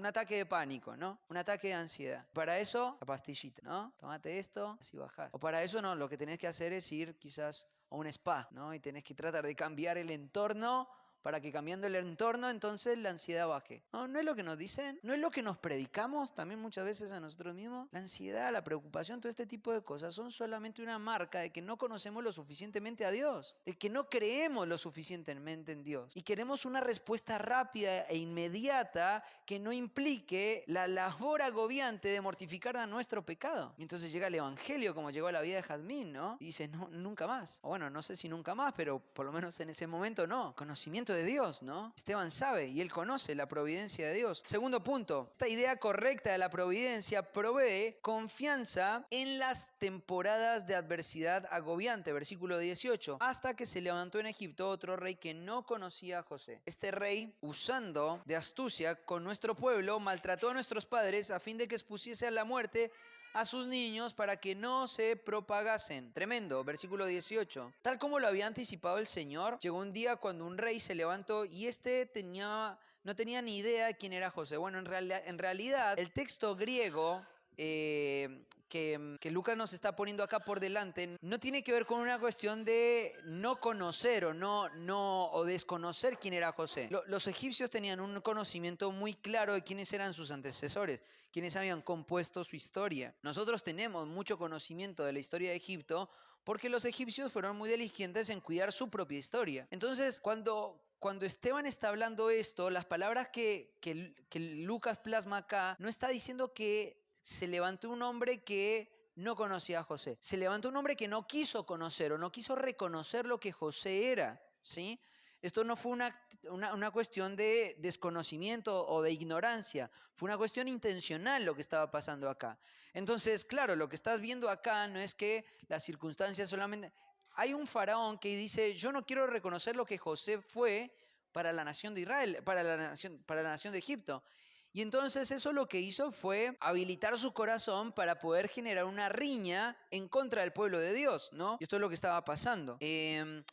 ataque de pánico, ¿no? Un ataque de ansiedad. Para eso, la pastillita, ¿no? Tómate esto, así bajás. O para eso no, lo que tenés que hacer es ir quizás a un spa, ¿no? Y tenés que tratar de cambiar el entorno para que, cambiando el entorno, entonces la ansiedad baje. No, no es lo que nos dicen, no es lo que nos predicamos también muchas veces a nosotros mismos. La ansiedad, la preocupación, todo este tipo de cosas son solamente una marca de que no conocemos lo suficientemente a Dios, de que no creemos lo suficientemente en Dios y queremos una respuesta rápida e inmediata que no implique la labor agobiante de mortificar a nuestro pecado. Y entonces llega el evangelio, como llegó a la vida de Jazmín, ¿no? Y dice: no, nunca más. O bueno, no sé si nunca más, pero por lo menos en ese momento no. Conocimiento de Dios, ¿no? Esteban sabe y él conoce la providencia de Dios. Segundo punto, esta idea correcta de la providencia provee confianza en las temporadas de adversidad agobiante. Versículo 18. Hasta que se levantó en Egipto otro rey que no conocía a José. Este rey, usando de astucia con nuestro pueblo, maltrató a nuestros padres a fin de que expusiese a la muerte a sus niños para que no se propagasen. Tremendo, versículo 18. Tal como lo había anticipado el Señor, llegó un día cuando un rey se levantó y no tenía ni idea de quién era José. Bueno, en realidad el texto griego que Lucas nos está poniendo acá por delante no tiene que ver con una cuestión de no conocer o desconocer quién era José. Los egipcios tenían un conocimiento muy claro de quiénes eran sus antecesores, quiénes habían compuesto su historia. Nosotros tenemos mucho conocimiento de la historia de Egipto porque los egipcios fueron muy diligentes en cuidar su propia historia. Entonces, cuando Esteban está hablando esto, las palabras que Lucas plasma acá, no está diciendo que se levantó un hombre que no conocía a José. Se levantó un hombre que no quiso conocer o no quiso reconocer lo que José era, ¿sí? Esto no fue una cuestión de desconocimiento o de ignorancia, fue una cuestión intencional lo que estaba pasando acá. Entonces, claro, lo que estás viendo acá no es que las circunstancias solamente... Hay un faraón que dice, yo no quiero reconocer lo que José fue para la nación de Israel, para la nación de Egipto. Y entonces eso lo que hizo fue habilitar su corazón para poder generar una riña en contra del pueblo de Dios, ¿no? Y esto es lo que estaba pasando.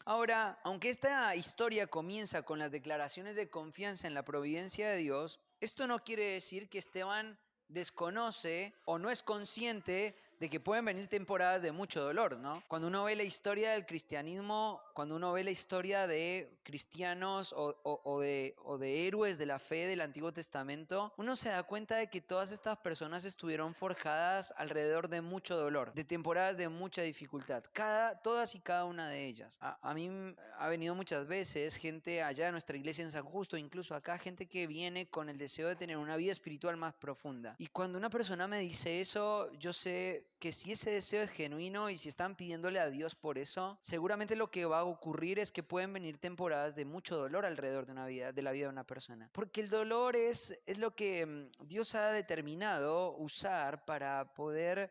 Ahora, aunque esta historia comienza con las declaraciones de confianza en la providencia de Dios, esto no quiere decir que Esteban desconoce o no es consciente de que pueden venir temporadas de mucho dolor, ¿no? Cuando uno ve la historia del cristianismo, cuando uno ve la historia de cristianos o de héroes de la fe del Antiguo Testamento, uno se da cuenta de que todas estas personas estuvieron forjadas alrededor de mucho dolor, de temporadas de mucha dificultad, todas y cada una de ellas. A mí ha venido muchas veces gente allá en nuestra iglesia en San Justo, incluso acá, gente que viene con el deseo de tener una vida espiritual más profunda. Y cuando una persona me dice eso, yo sé que si ese deseo es genuino y si están pidiéndole a Dios por eso, seguramente lo que va a ocurrir es que pueden venir temporadas de mucho dolor alrededor de la vida de una persona. Porque el dolor es lo que Dios ha determinado usar para poder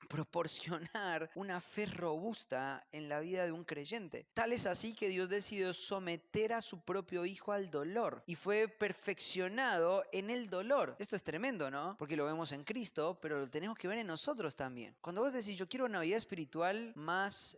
proporcionar una fe robusta en la vida de un creyente. Tal es así que Dios decidió someter a su propio Hijo al dolor y fue perfeccionado en el dolor. Esto es tremendo, ¿no? Porque lo vemos en Cristo, pero lo tenemos que ver en nosotros también. Cuando vos decís, yo quiero una vida espiritual más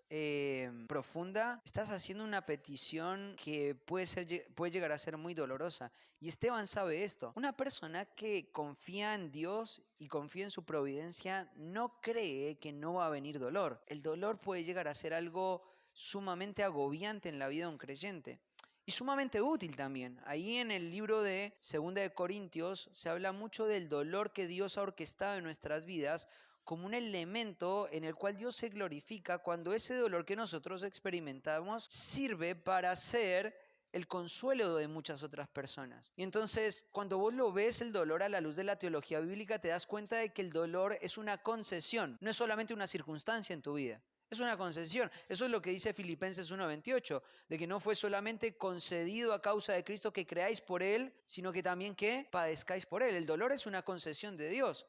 profunda, estás haciendo una petición que puede llegar a ser muy dolorosa. Y Esteban sabe esto. Una persona que confía en Dios y confía en su providencia no cree que no va a venir dolor. El dolor puede llegar a ser algo sumamente agobiante en la vida de un creyente. Y sumamente útil también. Ahí en el libro de 2 de Corintios se habla mucho del dolor que Dios ha orquestado en nuestras vidas como un elemento en el cual Dios se glorifica cuando ese dolor que nosotros experimentamos sirve para ser el consuelo de muchas otras personas. Y entonces, cuando vos lo ves el dolor a la luz de la teología bíblica, te das cuenta de que el dolor es una concesión, no es solamente una circunstancia en tu vida. Es una concesión. Eso es lo que dice Filipenses 1:28, de que no fue solamente concedido a causa de Cristo que creáis por Él, sino que también que padezcáis por Él. El dolor es una concesión de Dios.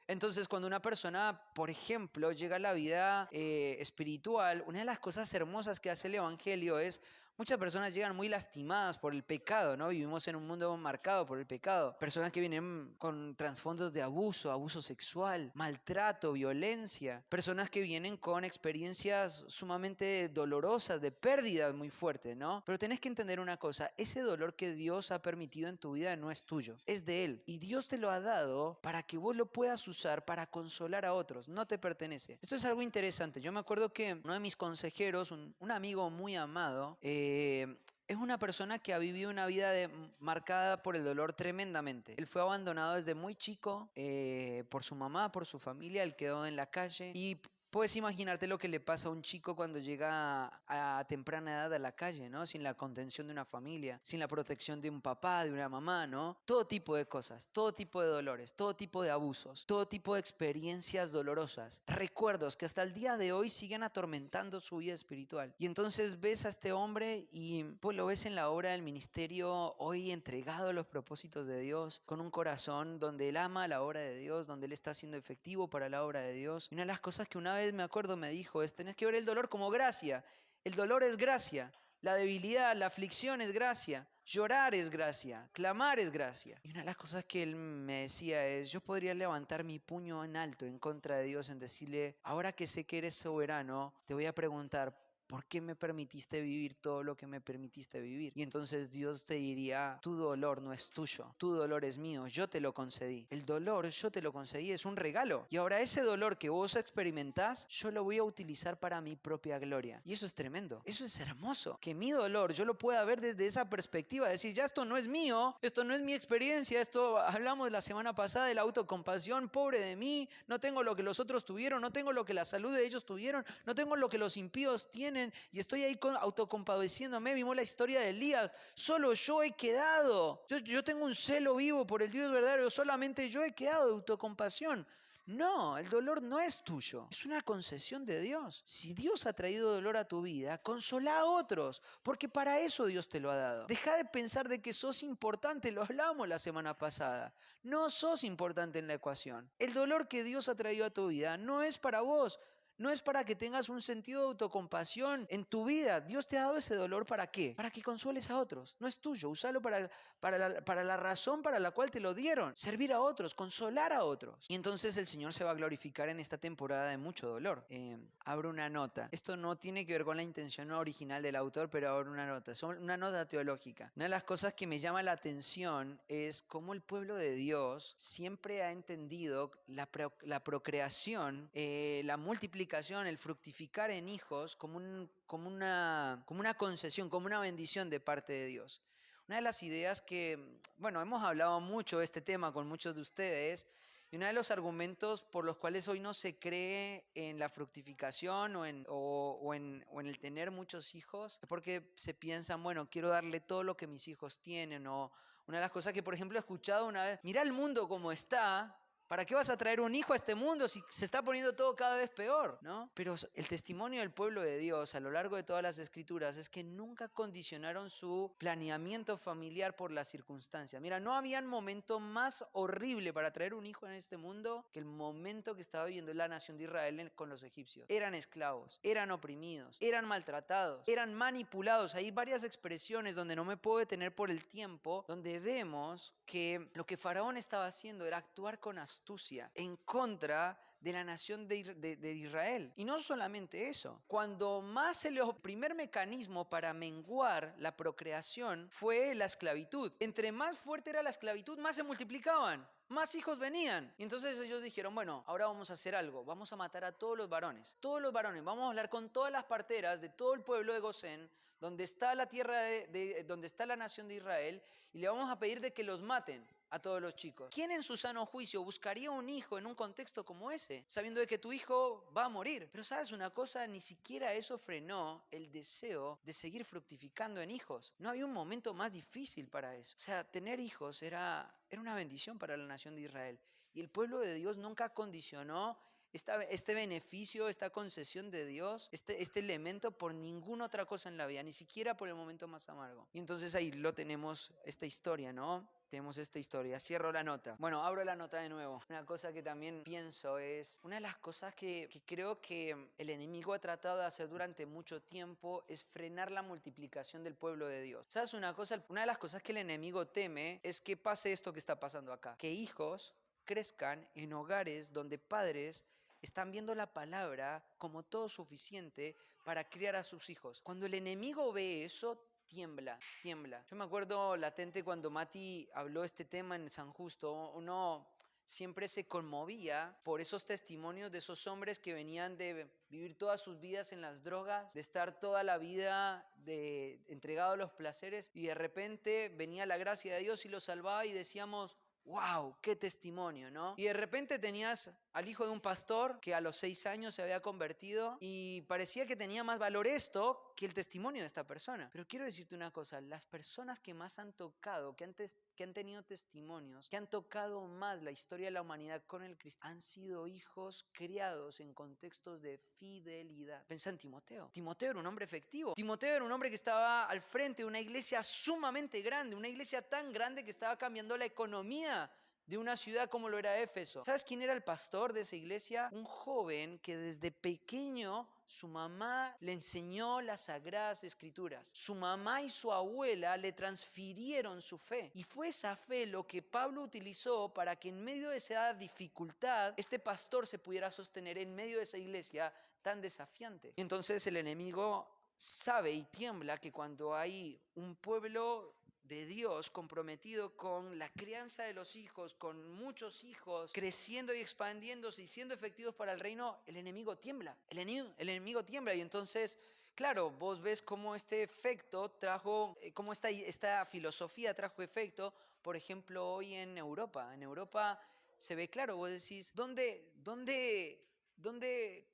Entonces, cuando una persona, por ejemplo, llega a la vida espiritual, una de las cosas hermosas que hace el Evangelio es, muchas personas llegan muy lastimadas por el pecado, ¿no? Vivimos en un mundo marcado por el pecado. Personas que vienen con trasfondos de abuso sexual, maltrato, violencia. Personas que vienen con experiencias sumamente dolorosas, de pérdidas muy fuertes, ¿no? Pero tenés que entender una cosa, ese dolor que Dios ha permitido en tu vida no es tuyo, es de Él. Y Dios te lo ha dado para que vos lo puedas usar para consolar a otros, no te pertenece. Esto es algo interesante. Yo me acuerdo que uno de mis consejeros, un amigo muy amado, es una persona que ha vivido una vida marcada por el dolor tremendamente. Él fue abandonado desde muy chico por su mamá, por su familia. Él quedó en la calle y puedes imaginarte lo que le pasa a un chico cuando llega a temprana edad a la calle, ¿no? Sin la contención de una familia, sin la protección de un papá, de una mamá, ¿no? Todo tipo de cosas, todo tipo de dolores, todo tipo de abusos, todo tipo de experiencias dolorosas, recuerdos que hasta el día de hoy siguen atormentando su vida espiritual. Y entonces ves a este hombre y pues lo ves en la obra del ministerio hoy entregado a los propósitos de Dios, con un corazón donde él ama la obra de Dios, donde él está siendo efectivo para la obra de Dios. Y una de las cosas que una vez me acuerdo me dijo es, tenés que ver el dolor como gracia. El dolor es gracia, la debilidad, la aflicción es gracia, llorar es gracia, clamar es gracia. Y una de las cosas que él me decía es, yo podría levantar mi puño en alto en contra de Dios en decirle, ahora que sé que eres soberano, te voy a preguntar, ¿por qué me permitiste vivir todo lo que me permitiste vivir? Y entonces Dios te diría, tu dolor no es tuyo, tu dolor es mío, yo te lo concedí. El dolor yo te lo concedí, es un regalo. Y ahora ese dolor que vos experimentás, yo lo voy a utilizar para mi propia gloria. Y eso es tremendo, eso es hermoso. Que mi dolor yo lo pueda ver desde esa perspectiva, decir, ya esto no es mío, esto no es mi experiencia, esto hablamos la semana pasada de la autocompasión, pobre de mí, no tengo lo que los otros tuvieron, no tengo lo que la salud de ellos tuvieron, no tengo lo que los impíos tienen y estoy ahí autocompadeciéndome. Vimos la historia de Elías, solo yo he quedado, yo tengo un celo vivo por el Dios verdadero, solamente yo he quedado de autocompasión. No, el dolor no es tuyo, es una concesión de Dios. Si Dios ha traído dolor a tu vida, consola a otros, porque para eso Dios te lo ha dado. Deja de pensar de que sos importante, lo hablamos la semana pasada. No sos importante en la ecuación. El dolor que Dios ha traído a tu vida no es para vos. No es para que tengas un sentido de autocompasión en tu vida. Dios te ha dado ese dolor ¿para qué? Para que consueles a otros. No es tuyo. Úsalo para la razón para la cual te lo dieron. Servir a otros, consolar a otros. Y entonces el Señor se va a glorificar en esta temporada de mucho dolor. Abro una nota. Esto no tiene que ver con la intención original del autor, pero abro una nota. Es una nota teológica. Una de las cosas que me llama la atención es cómo el pueblo de Dios siempre ha entendido la procreación, la multiplicación, el fructificar en hijos como una concesión, como una bendición de parte de Dios. Una de las ideas que, bueno, hemos hablado mucho de este tema con muchos de ustedes, y uno de los argumentos por los cuales hoy no se cree en la fructificación o en el tener muchos hijos es porque se piensan, bueno, quiero darle todo lo que mis hijos tienen. O una de las cosas que, por ejemplo, he escuchado una vez, mira el mundo como está. ¿Para qué vas a traer un hijo a este mundo si se está poniendo todo cada vez peor, ¿no? Pero el testimonio del pueblo de Dios a lo largo de todas las escrituras es que nunca condicionaron su planeamiento familiar por las circunstancias. Mira, no había un momento más horrible para traer un hijo en este mundo que el momento que estaba viviendo la nación de Israel con los egipcios. Eran esclavos, eran oprimidos, eran maltratados, eran manipulados. Hay varias expresiones donde no me puedo detener por el tiempo, donde vemos que lo que Faraón estaba haciendo era actuar con astucia en contra de la nación de Israel. Y no solamente eso, cuando más el primer mecanismo para menguar la procreación fue la esclavitud. Entre más fuerte era la esclavitud, más se multiplicaban. Más hijos venían. Y entonces ellos dijeron, bueno, ahora vamos a hacer algo. Vamos a matar a todos los varones. Todos los varones. Vamos a hablar con todas las parteras de todo el pueblo de Gosén, donde está la tierra, donde está la nación de Israel, y le vamos a pedir de que los maten a todos los chicos. ¿Quién en su sano juicio buscaría un hijo en un contexto como ese, sabiendo de que tu hijo va a morir? Pero ¿sabes una cosa? Ni siquiera eso frenó el deseo de seguir fructificando en hijos. No había un momento más difícil para eso. O sea, tener hijos era una bendición para la nación de Israel. Y el pueblo de Dios nunca condicionó este beneficio, esta concesión de Dios, este elemento por ninguna otra cosa en la vida, ni siquiera por el momento más amargo. Y entonces ahí lo tenemos, esta historia, ¿no? Tenemos esta historia. Cierro la nota. Bueno, abro la nota de nuevo. Una cosa que también pienso es, una de las cosas que creo que el enemigo ha tratado de hacer durante mucho tiempo es frenar la multiplicación del pueblo de Dios. ¿Sabes una cosa? Una de las cosas que el enemigo teme es que pase esto que está pasando acá. Que hijos crezcan en hogares donde padres están viendo la palabra como todo suficiente para criar a sus hijos. Cuando el enemigo ve eso, tiembla. Yo me acuerdo latente cuando Mati habló este tema en San Justo, uno siempre se conmovía por esos testimonios de esos hombres que venían de vivir todas sus vidas en las drogas, de estar toda la vida entregado a los placeres, y de repente venía la gracia de Dios y los salvaba y decíamos, ¡wow! ¡Qué testimonio!, ¿no? Y de repente tenías al hijo de un pastor que a los 6 años se había convertido y parecía que tenía más valor esto que el testimonio de esta persona. Pero quiero decirte una cosa, las personas que más han tocado, que han tenido testimonios, que han tocado más la historia de la humanidad con el Cristo, han sido hijos criados en contextos de fidelidad. Pensá en Timoteo. Timoteo era un hombre efectivo. Timoteo era un hombre que estaba al frente de una iglesia sumamente grande, una iglesia tan grande que estaba cambiando la economía de una ciudad como lo era Éfeso. ¿Sabes quién era el pastor de esa iglesia? Un joven que desde pequeño su mamá le enseñó las sagradas escrituras. Su mamá y su abuela le transfirieron su fe. Y fue esa fe lo que Pablo utilizó para que en medio de esa dificultad, este pastor se pudiera sostener en medio de esa iglesia tan desafiante. Y entonces el enemigo sabe y tiembla que cuando hay un pueblo de Dios comprometido con la crianza de los hijos, con muchos hijos, creciendo y expandiéndose y siendo efectivos para el reino, el enemigo tiembla. El enemigo tiembla y entonces, claro, vos ves cómo este efecto trajo, cómo esta filosofía trajo efecto, por ejemplo, hoy en Europa. En Europa se ve claro, vos decís,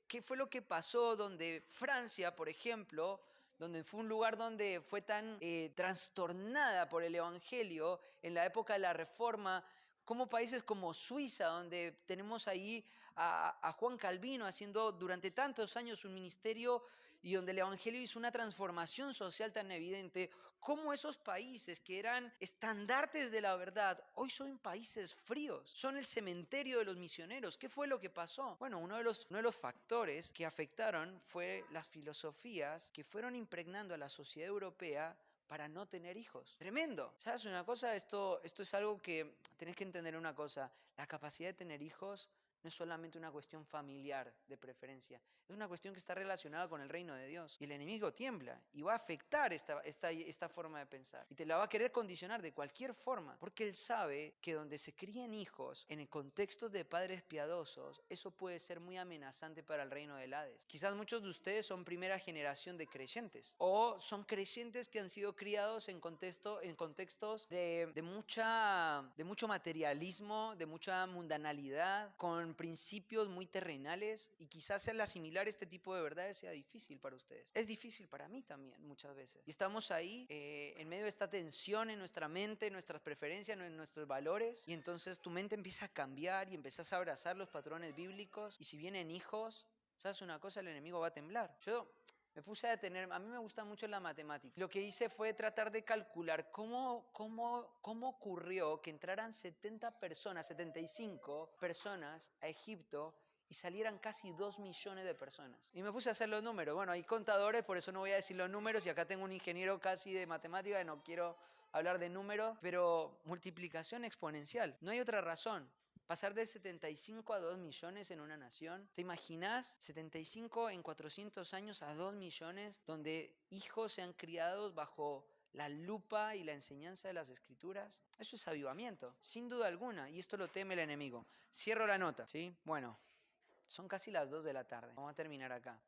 qué fue lo que pasó donde Francia, por ejemplo, donde fue un lugar donde fue tan trastornada por el Evangelio en la época de la Reforma, como países como Suiza, donde tenemos ahí a Juan Calvino haciendo durante tantos años un ministerio y donde el Evangelio hizo una transformación social tan evidente, como esos países que eran estandartes de la verdad, hoy son países fríos, son el cementerio de los misioneros. ¿Qué fue lo que pasó? Bueno, uno de los factores que afectaron fue las filosofías que fueron impregnando a la sociedad europea para no tener hijos. Tremendo. ¿Sabes una cosa? Esto es algo que tenés que entender una cosa. La capacidad de tener hijos no es solamente una cuestión familiar de preferencia, es una cuestión que está relacionada con el reino de Dios. Y el enemigo tiembla y va a afectar esta forma de pensar. Y te la va a querer condicionar de cualquier forma, porque él sabe que donde se crían hijos en el contexto de padres piadosos, eso puede ser muy amenazante para el reino del Hades. Quizás muchos de ustedes son primera generación de creyentes o son creyentes que han sido criados en contextos de mucho materialismo, de mucha mundanalidad, con principios muy terrenales, y quizás al asimilar este tipo de verdades sea difícil para ustedes. Es difícil para mí también muchas veces. Y estamos ahí en medio de esta tensión en nuestra mente, en nuestras preferencias, en nuestros valores, y entonces tu mente empieza a cambiar y empiezas a abrazar los patrones bíblicos, y si vienen hijos, ¿sabes una cosa? El enemigo va a temblar. Yo me puse a detener, a mí me gusta mucho la matemática. Lo que hice fue tratar de calcular cómo ocurrió que entraran 70 personas, 75 personas a Egipto y salieran casi 2 millones de personas. Y me puse a hacer los números. Bueno, hay contadores, por eso no voy a decir los números, y acá tengo un ingeniero casi de matemática y no quiero hablar de números, pero multiplicación exponencial. No hay otra razón. Pasar de 75 a 2 millones en una nación. ¿Te imaginas 75 en 400 años a 2 millones donde hijos sean criados bajo la lupa y la enseñanza de las escrituras? Eso es avivamiento, sin duda alguna, y esto lo teme el enemigo. Cierro la nota, ¿sí? Bueno, son casi las 2 de la tarde. Vamos a terminar acá.